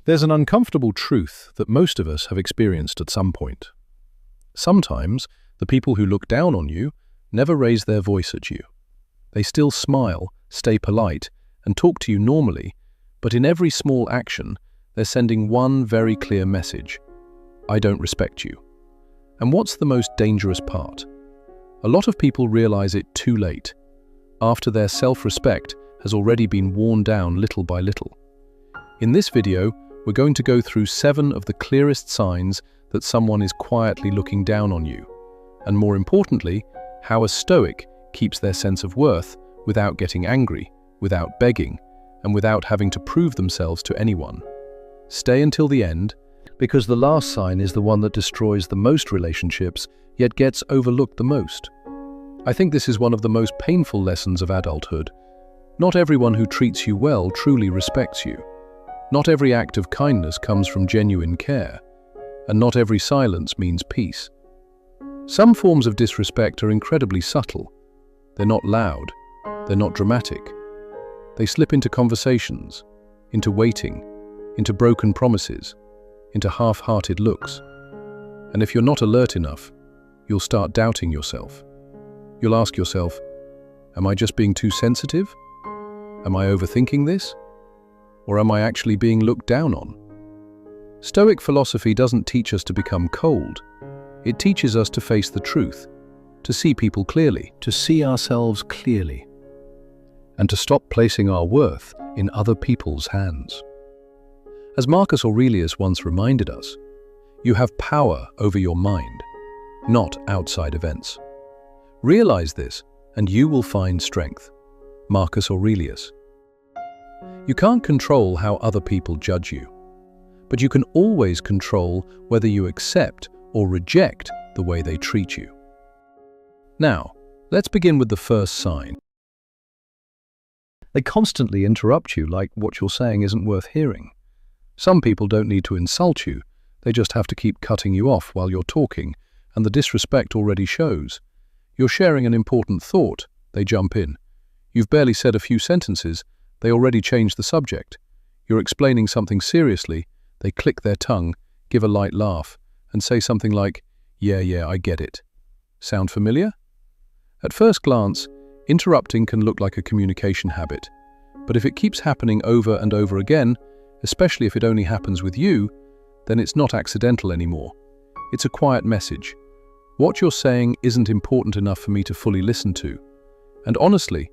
There's an uncomfortable truth that most of us have experienced at some point. Sometimes, the people who look down on you never raise their voice at you. They still smile, stay polite, and talk to you normally, but in every small action, they're sending one very clear message: I don't respect you. And what's the most dangerous part? A lot of people realize it too late, after their self-respect has already been worn down little by little. In this video, we're going to go through 7 of the clearest signs that someone is quietly looking down on you, and more importantly, how a Stoic keeps their sense of worth without getting angry, without begging, and without having to prove themselves to anyone. Stay until the end, because the last sign is the one that destroys the most relationships, yet gets overlooked the most. I think this is one of the most painful lessons of adulthood. Not everyone who treats you well truly respects you. Not every act of kindness comes from genuine care, and not every silence means peace. Some forms of disrespect are incredibly subtle. They're not loud, they're not dramatic. They slip into conversations, into waiting, into broken promises, into half-hearted looks. And if you're not alert enough, you'll start doubting yourself. You'll ask yourself, am I just being too sensitive? Am I overthinking this? Or am I actually being looked down on? Stoic philosophy doesn't teach us to become cold. It teaches us to face the truth, to see people clearly, to see ourselves clearly, and to stop placing our worth in other people's hands. As Marcus Aurelius once reminded us, you have power over your mind, not outside events. Realize this, and you will find strength. Marcus Aurelius. You can't control how other people judge you, but you can always control whether you accept or reject the way they treat you. Now, let's begin with the first sign. They constantly interrupt you like what you're saying isn't worth hearing. Some people don't need to insult you, they just have to keep cutting you off while you're talking, and the disrespect already shows. You're sharing an important thought, they jump in. You've barely said a few sentences, they already change the subject. You're explaining something seriously, they click their tongue, give a light laugh, and say something like, yeah, I get it. Sound familiar? At first glance, interrupting can look like a communication habit, but if it keeps happening over and over again, especially if it only happens with you, then it's not accidental anymore. It's a quiet message. What you're saying isn't important enough for me to fully listen to. And honestly,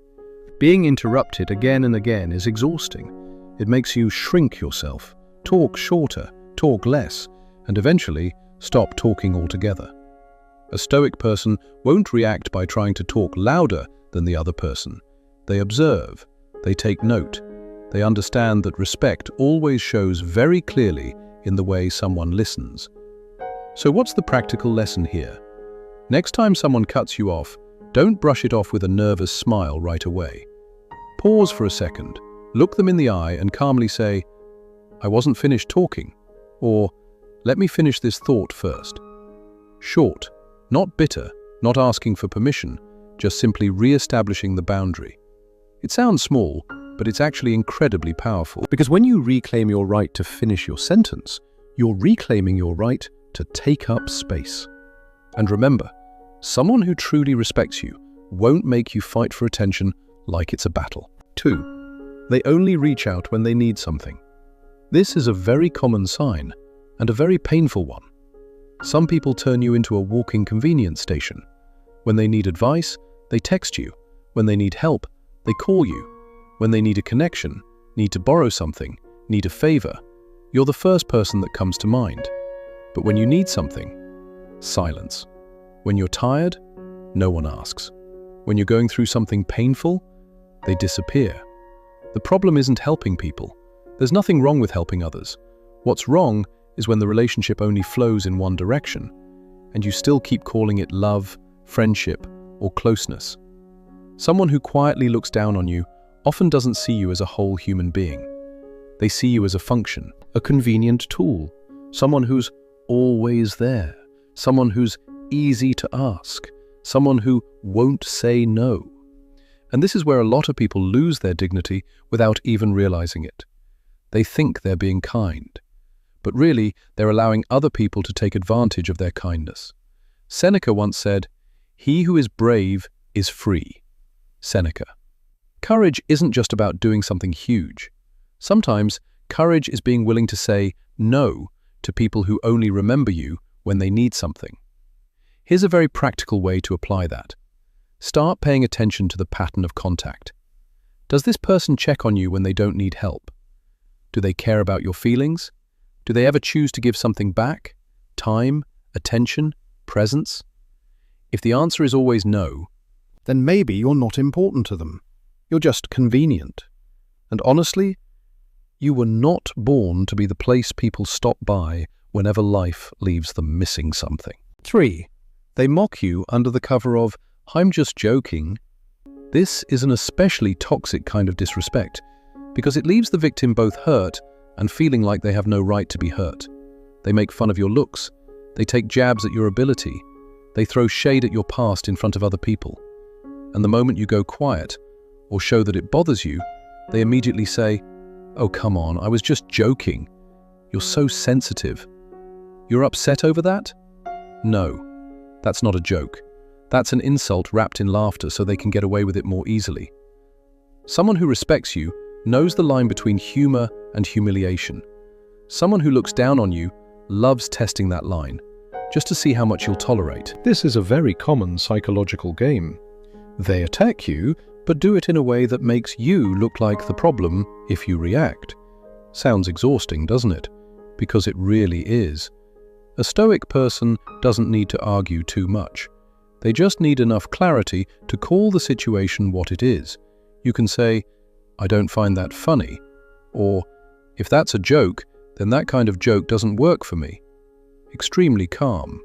being interrupted again and again is exhausting. It makes you shrink yourself, talk shorter, talk less, and eventually stop talking altogether. A Stoic person won't react by trying to talk louder than the other person. They observe, they take note, they understand that respect always shows very clearly in the way someone listens. So what's the practical lesson here? Next time someone cuts you off, don't brush it off with a nervous smile right away. Pause for a second, look them in the eye and calmly say, I wasn't finished talking, or let me finish this thought first. Short, not bitter, not asking for permission, just simply re-establishing the boundary. It sounds small, but it's actually incredibly powerful. Because when you reclaim your right to finish your sentence, you're reclaiming your right to take up space. And remember, someone who truly respects you won't make you fight for attention like it's a battle. 2. They only reach out when they need something. This is a very common sign, and a very painful one. Some people turn you into a walking convenience station. When they need advice, they text you. When they need help, they call you. When they need a connection, need to borrow something, need a favor, you're the first person that comes to mind. But when you need something, silence. When you're tired, no one asks. When you're going through something painful, they disappear. The problem isn't helping people. There's nothing wrong with helping others. What's wrong is when the relationship only flows in one direction, and you still keep calling it love, friendship, or closeness. Someone who quietly looks down on you often doesn't see you as a whole human being. They see you as a function, a convenient tool, someone who's always there, someone who's easy to ask, someone who won't say no. And this is where a lot of people lose their dignity without even realizing it. They think they're being kind, but really they're allowing other people to take advantage of their kindness. Seneca once said, "He who is brave is free." Seneca. Courage isn't just about doing something huge. Sometimes courage is being willing to say no to people who only remember you when they need something. Here's a very practical way to apply that. Start paying attention to the pattern of contact. Does this person check on you when they don't need help? Do they care about your feelings? Do they ever choose to give something back? Time, attention, presence? If the answer is always no, then maybe you're not important to them. You're just convenient. And honestly, you were not born to be the place people stop by whenever life leaves them missing something. 3. They mock you under the cover of, "I'm just joking." This is an especially toxic kind of disrespect because it leaves the victim both hurt and feeling like they have no right to be hurt. They make fun of your looks. They take jabs at your ability. They throw shade at your past in front of other people. And the moment you go quiet or show that it bothers you, they immediately say, "Oh, come on, I was just joking. You're so sensitive. You're upset over that?" No, that's not a joke. That's an insult wrapped in laughter so they can get away with it more easily. Someone who respects you knows the line between humor and humiliation. Someone who looks down on you loves testing that line, just to see how much you'll tolerate. This is a very common psychological game. They attack you, but do it in a way that makes you look like the problem if you react. Sounds exhausting, doesn't it? Because it really is. A Stoic person doesn't need to argue too much. They just need enough clarity to call the situation what it is. You can say, "I don't find that funny," or, "If that's a joke, then that kind of joke doesn't work for me." Extremely calm.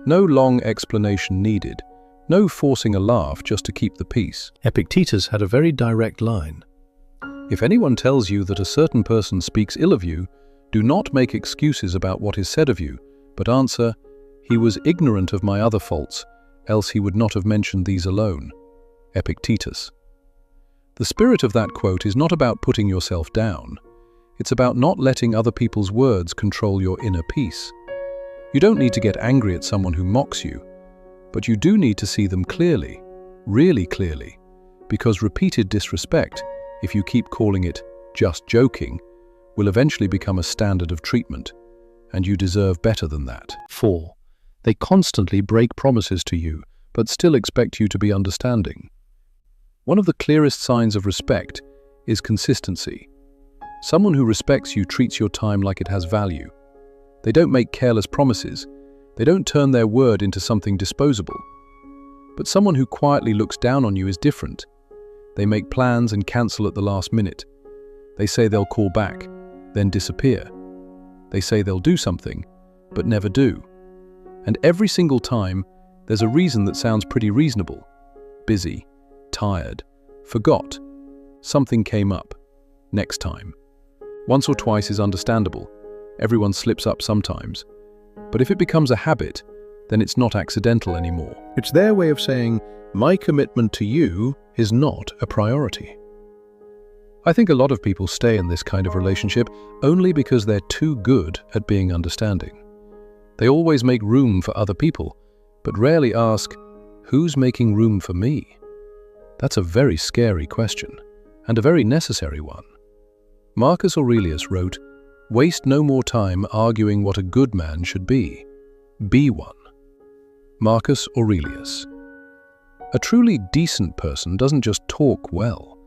No long explanation needed. No forcing a laugh just to keep the peace. Epictetus had a very direct line. If anyone tells you that a certain person speaks ill of you, do not make excuses about what is said of you, but answer, "He was ignorant of my other faults, else he would not have mentioned these alone." Epictetus. The spirit of that quote is not about putting yourself down. It's about not letting other people's words control your inner peace. You don't need to get angry at someone who mocks you, but you do need to see them clearly, really clearly, because repeated disrespect, if you keep calling it just joking, will eventually become a standard of treatment, and you deserve better than that. 4. They constantly break promises to you, but still expect you to be understanding. One of the clearest signs of respect is consistency. Someone who respects you treats your time like it has value. They don't make careless promises. They don't turn their word into something disposable. But someone who quietly looks down on you is different. They make plans and cancel at the last minute. They say they'll call back, then disappear. They say they'll do something, but never do. And every single time, there's a reason that sounds pretty reasonable. Busy, tired, forgot, something came up, next time. Once or twice is understandable. Everyone slips up sometimes. But if it becomes a habit, then it's not accidental anymore. It's their way of saying, "My commitment to you is not a priority." I think a lot of people stay in this kind of relationship only because they're too good at being understanding. They always make room for other people, but rarely ask, "Who's making room for me?" That's a very scary question, and a very necessary one. Marcus Aurelius wrote, "Waste no more time arguing what a good man should be. Be one." Marcus Aurelius. A truly decent person doesn't just talk well.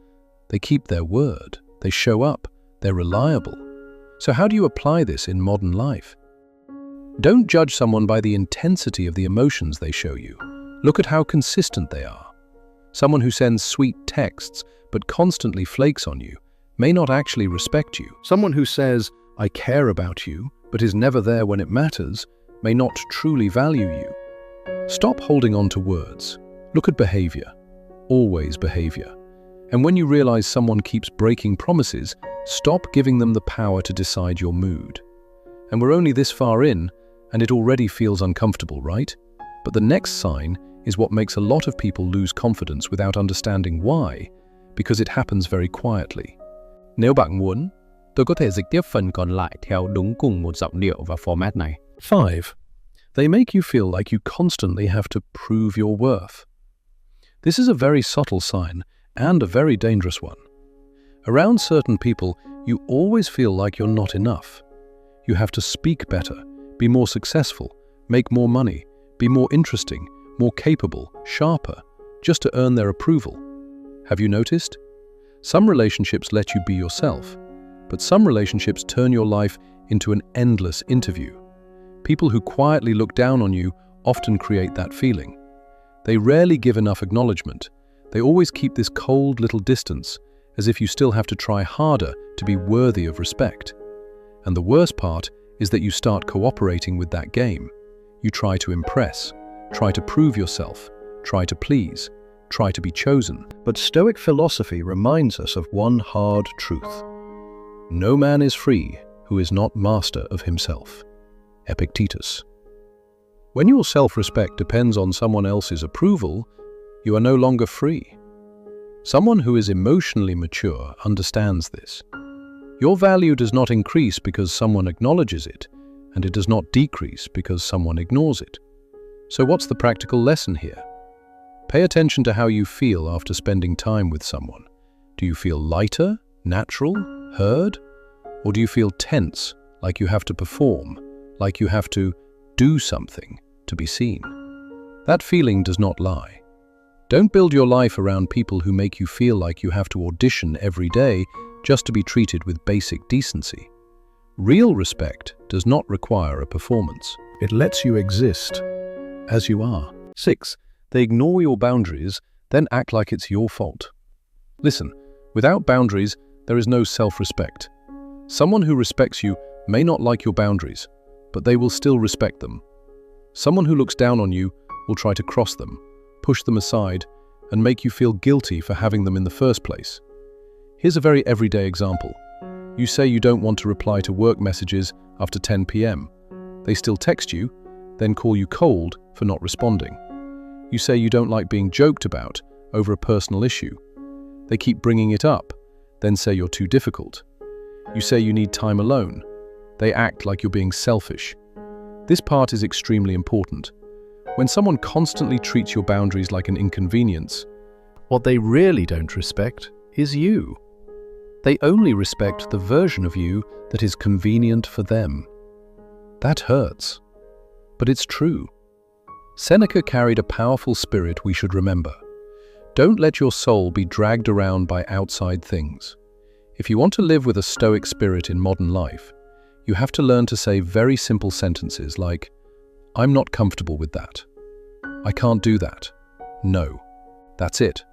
They keep their word, they show up, they're reliable. So how do you apply this in modern life? Don't judge someone by the intensity of the emotions they show you. Look at how consistent they are. Someone who sends sweet texts but constantly flakes on you may not actually respect you. Someone who says, "I care about you," but is never there when it matters, may not truly value you. Stop holding on to words. Look at behavior. Always behavior. And when you realize someone keeps breaking promises, stop giving them the power to decide your mood. And we're only this far in, and it already feels uncomfortable, right? But the next sign is what makes a lot of people lose confidence without understanding why, because it happens very quietly. Neobakngwun, Tôi có thể dịch tiếp phần còn lại theo đúng cùng một giọng điệu và format này. 5. They make you feel like you constantly have to prove your worth. This is a very subtle sign and a very dangerous one. Around certain people, you always feel like you're not enough. You have to speak better, be more successful, make more money, be more interesting, more capable, sharper, just to earn their approval. Have you noticed? Some relationships let you be yourself, but some relationships turn your life into an endless interview. People who quietly look down on you often create that feeling. They rarely give enough acknowledgement. They always keep this cold little distance, as if you still have to try harder to be worthy of respect. And the worst part is that you start cooperating with that game. You try to impress, try to prove yourself, try to please, try to be chosen. But Stoic philosophy reminds us of one hard truth. No man is free who is not master of himself. Epictetus. When your self-respect depends on someone else's approval, you are no longer free. Someone who is emotionally mature understands this. Your value does not increase because someone acknowledges it, and it does not decrease because someone ignores it. So what's the practical lesson here? Pay attention to how you feel after spending time with someone. Do you feel lighter, natural, heard? Or do you feel tense, like you have to perform, like you have to do something to be seen? That feeling does not lie. Don't build your life around people who make you feel like you have to audition every day just to be treated with basic decency. Real respect does not require a performance. It lets you exist as you are. 6. They ignore your boundaries, then act like it's your fault. Listen, without boundaries, there is no self-respect. Someone who respects you may not like your boundaries, but they will still respect them. Someone who looks down on you will try to cross them, push them aside, and make you feel guilty for having them in the first place. Here's a very everyday example. You say you don't want to reply to work messages after 10 p.m. They still text you, then call you cold for not responding. You say you don't like being joked about over a personal issue. They keep bringing it up, then say you're too difficult. You say you need time alone. They act like you're being selfish. This part is extremely important. When someone constantly treats your boundaries like an inconvenience, what they really don't respect is you. They only respect the version of you that is convenient for them. That hurts, but it's true. Seneca carried a powerful spirit we should remember. Don't let your soul be dragged around by outside things. If you want to live with a stoic spirit in modern life, you have to learn to say very simple sentences like, "I'm not comfortable with that. I can't do that. No." That's it.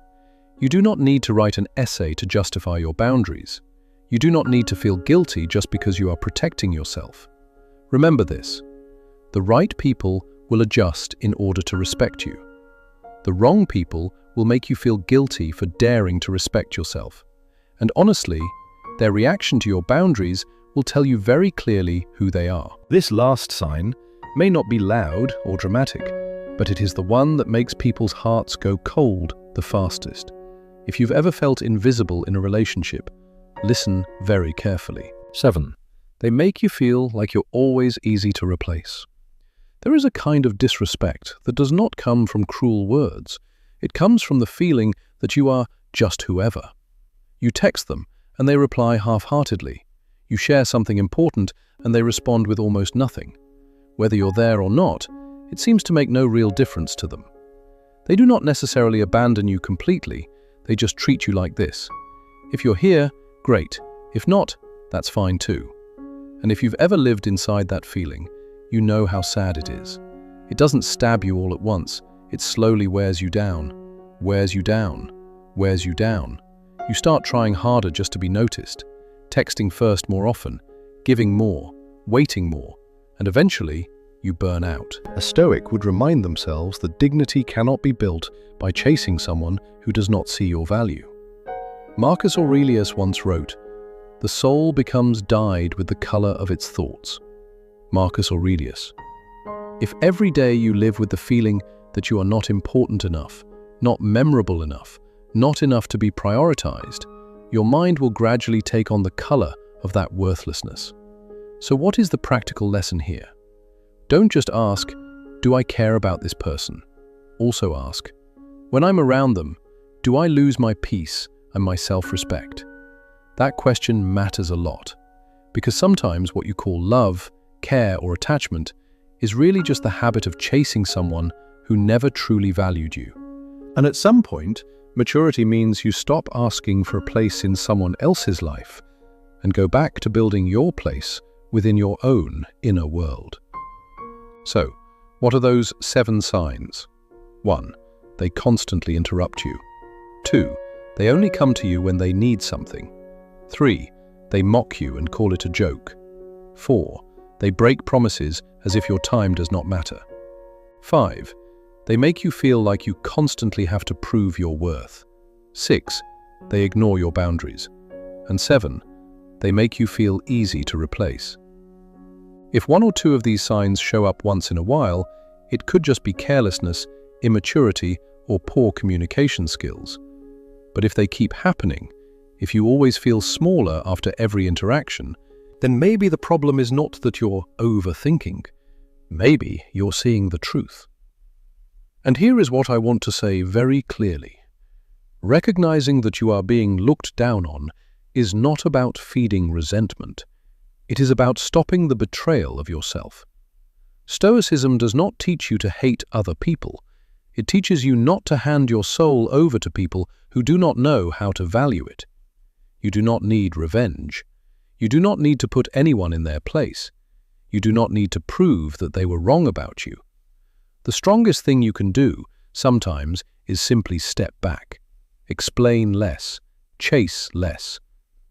You do not need to write an essay to justify your boundaries. You do not need to feel guilty just because you are protecting yourself. Remember this. The right people will adjust in order to respect you. The wrong people will make you feel guilty for daring to respect yourself. And honestly, their reaction to your boundaries will tell you very clearly who they are. This last sign may not be loud or dramatic, but it is the one that makes people's hearts go cold the fastest. If you've ever felt invisible in a relationship, listen very carefully. 7. They make you feel like you're always easy to replace. There is a kind of disrespect that does not come from cruel words. It comes from the feeling that you are just whoever. You text them, and they reply half-heartedly. You share something important, and they respond with almost nothing. Whether you're there or not, it seems to make no real difference to them. They do not necessarily abandon you completely, they just treat you like this. If you're here, great. If not, that's fine too. And if you've ever lived inside that feeling, you know how sad it is. It doesn't stab you all at once, it slowly wears you down, wears you down, wears you down. You start trying harder just to be noticed, texting first more often, giving more, waiting more, and eventually, you burn out. A Stoic would remind themselves that dignity cannot be built by chasing someone who does not see your value. Marcus Aurelius once wrote, "The soul becomes dyed with the color of its thoughts." Marcus Aurelius. If every day you live with the feeling that you are not important enough, not memorable enough, not enough to be prioritized, your mind will gradually take on the color of that worthlessness. So what is the practical lesson here? Don't just ask, do I care about this person? Also ask, when I'm around them, do I lose my peace and my self-respect? That question matters a lot, because sometimes what you call love, care, or attachment is really just the habit of chasing someone who never truly valued you. And at some point, maturity means you stop asking for a place in someone else's life and go back to building your place within your own inner world. So, what are those 7 signs? 1. They constantly interrupt you. 2. They only come to you when they need something. 3. They mock you and call it a joke. 4. They break promises as if your time does not matter. 5. They make you feel like you constantly have to prove your worth. 6. They ignore your boundaries. And 7. They make you feel easy to replace. If 1 or 2 of these signs show up once in a while, it could just be carelessness, immaturity, or poor communication skills. But if they keep happening, if you always feel smaller after every interaction, then maybe the problem is not that you're overthinking. Maybe you're seeing the truth. And here is what I want to say very clearly. Recognizing that you are being looked down on is not about feeding resentment. It is about stopping the betrayal of yourself. Stoicism does not teach you to hate other people. It teaches you not to hand your soul over to people who do not know how to value it. You do not need revenge. You do not need to put anyone in their place. You do not need to prove that they were wrong about you. The strongest thing you can do, sometimes, is simply step back. Explain less. Chase less.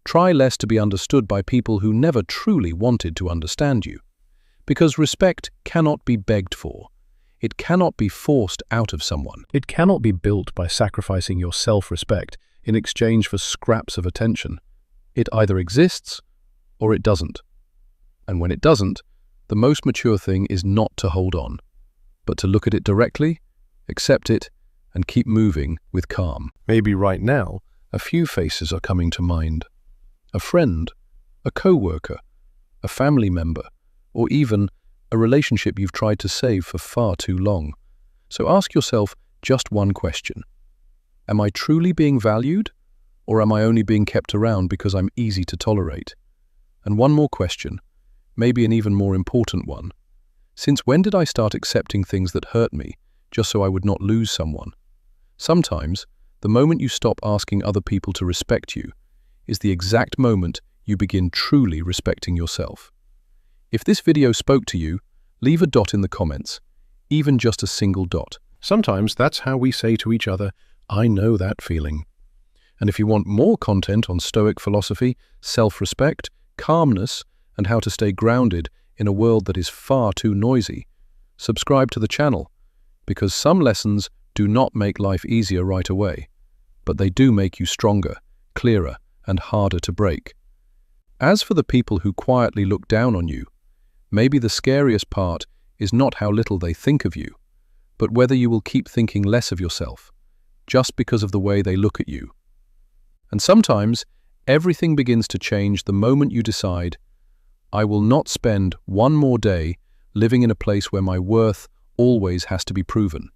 Try less to be understood by people who never truly wanted to understand you. Because respect cannot be begged for. It cannot be forced out of someone. It cannot be built by sacrificing your self-respect in exchange for scraps of attention. It either exists or it doesn't. And when it doesn't, the most mature thing is not to hold on, but to look at it directly, accept it, and keep moving with calm. Maybe right now, a few faces are coming to mind. A friend, a co-worker, a family member, or even a relationship you've tried to save for far too long. So ask yourself just one question. Am I truly being valued, or am I only being kept around because I'm easy to tolerate? And one more question, maybe an even more important one. Since when did I start accepting things that hurt me, just so I would not lose someone? Sometimes, the moment you stop asking other people to respect you is the exact moment you begin truly respecting yourself. If this video spoke to you, leave a dot in the comments, even just a single dot. Sometimes that's how we say to each other, I know that feeling. And if you want more content on Stoic philosophy, self-respect, calmness, and how to stay grounded in a world that is far too noisy, subscribe to the channel, because some lessons do not make life easier right away, but they do make you stronger, clearer, and harder to break. As for the people who quietly look down on you, maybe the scariest part is not how little they think of you, but whether you will keep thinking less of yourself, just because of the way they look at you. And sometimes, everything begins to change the moment you decide, I will not spend one more day living in a place where my worth always has to be proven.